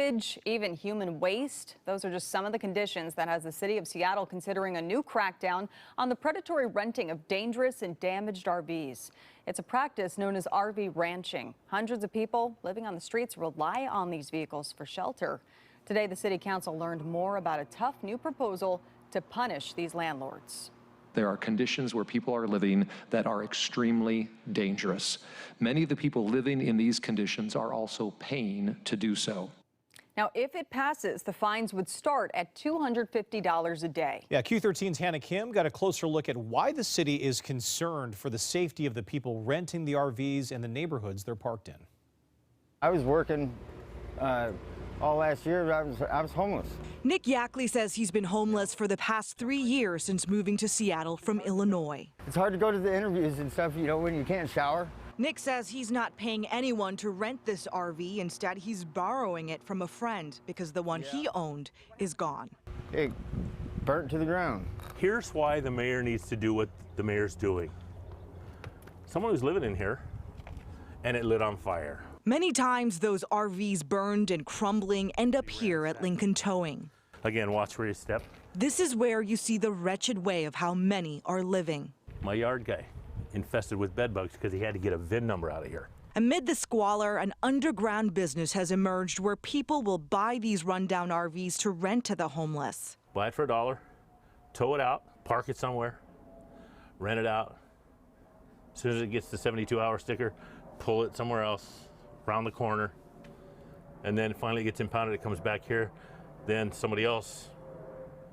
garbage, even human waste. Those are just some of the conditions that has the city of Seattle considering a new crackdown on the predatory renting of dangerous and damaged RVs. It's a practice known as RV ranching. Hundreds of people living on the streets rely on these vehicles for shelter. Today, the city council learned more about a tough new proposal to punish these landlords. There are conditions where people are living that are extremely dangerous. Many of the people living in these conditions are also paying to do so. Now, if it passes, the fines would start at $250 a day. Yeah, Q13's Hannah Kim got a closer look at why the city is concerned for the safety of the people renting the RVs and the neighborhoods they're parked in. I was working all last year. I was homeless. Nick Yackley says he's been homeless for the past 3 years since moving to Seattle from Illinois. It's hard to go to the interviews and stuff, you know, when you can't shower. Nick says he's not paying anyone to rent this RV. Instead, he's borrowing it from a friend because the one he owned is gone. It burnt to the ground. Here's why the mayor needs to do what the mayor's doing. Someone who's living in here and it lit on fire. Many times those RVs burned and crumbling end up here at Lincoln Towing. Again, watch where you step. This is where you see the wretched way of how many are living. My yard guy infested with bed bugs because he had to get a VIN number out of here. Amid the squalor, an underground business has emerged where people will buy these rundown RVs to rent to the homeless. Buy it for $1, tow it out, park it somewhere, rent it out. As soon as it gets the 72-hour sticker, pull it somewhere else, around the corner, and then finally it gets impounded, it comes back here, then somebody else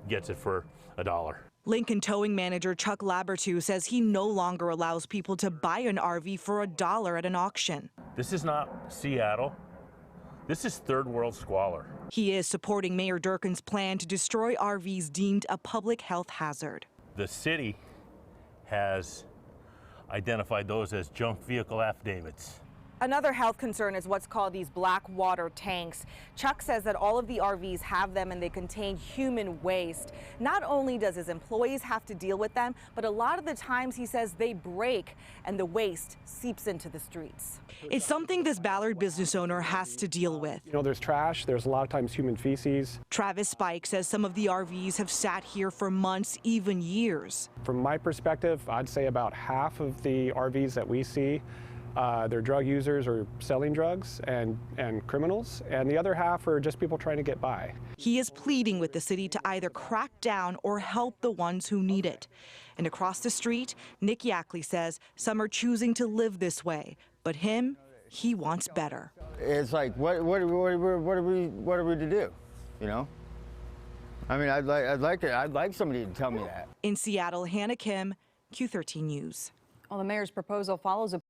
gets it for $1. Lincoln Towing manager Chuck Labertu says he no longer allows people to buy an RV for $1 at an auction. This is not Seattle. This is third world squalor. He is supporting Mayor Durkan's plan to destroy RVs deemed a public health hazard. The city has identified those as junk vehicle affidavits. Another health concern is what's called these black water tanks. Chuck says that all of the RVs have them and they contain human waste. Not only does his employees have to deal with them, but a lot of the times he says they break and the waste seeps into the streets. It's something this Ballard business owner has to deal with. You know, there's trash, there's a lot of times human feces. Travis Spike says some of the RVs have sat here for months, even years. From my perspective, I'd say about half of the RVs that we see they're drug users or selling drugs and criminals, and the other half are just people trying to get by. He is pleading with the city to either crack down or help the ones who need it. And across the street, Nick Yackley says some are choosing to live this way, but he wants better. It's like, what are we to do? You know? I mean, I'd like somebody to tell me that. In Seattle, Hannah Kim, Q13 News. Well, the mayor's proposal follows a